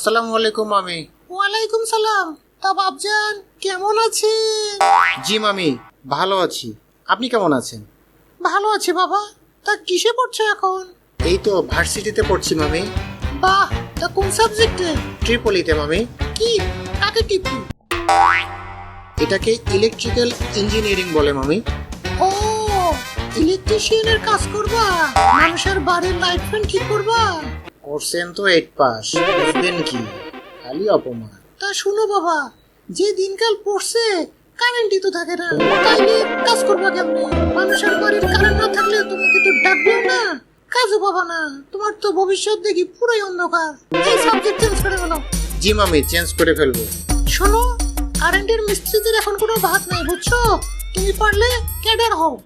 আসসালামু আলাইকুম মামি। ওয়ালাইকুম সালাম। তা বাপজান কেমন আছেন? জি মামি, ভালো আছি। আপনি কেমন আছেন? ভালো আছি বাবা। তা কিসে পড়ছো এখন? এই তো ভার্সিটিতে পড়ছি মামি। বাহ, তা কোন সাবজেক্টে? ট্রিপলিতে মামি। কি কাকে টিপি? এটাকে ইলেকট্রিক্যাল ইঞ্জিনিয়ারিং বলে মামি। ও, ইলেকট্রিশিয়ানের কাজ করবা? মানুষের বাড়ির লাইট ফ্যান ঠিক করবা? করছেন তো 8 পাস, বুঝবেন কি? খালি অপমান। তা শুনো বাবা, যে দিনকাল পড়ছে কারেন্টই তো থাকে না, তাইলে কাজ করবা কেমনে? মানুষের বাড়ির কারেন্ট না থাকলে তোমাকে তো ডাকবেও না, কাজও পাবা না। তোমার তো ভবিষ্যৎ দেখি পুরাই অন্ধকার। এই সাবজেক্ট চেঞ্জ করে ফেলো। জি মামি, চেঞ্জ করে ফেলবো। শোনো, কারেন্টের মিস্ত্রিদের এখন কোনো ভাত নাই, বুঝছো? তুমি পারলে ক্যাডার হও।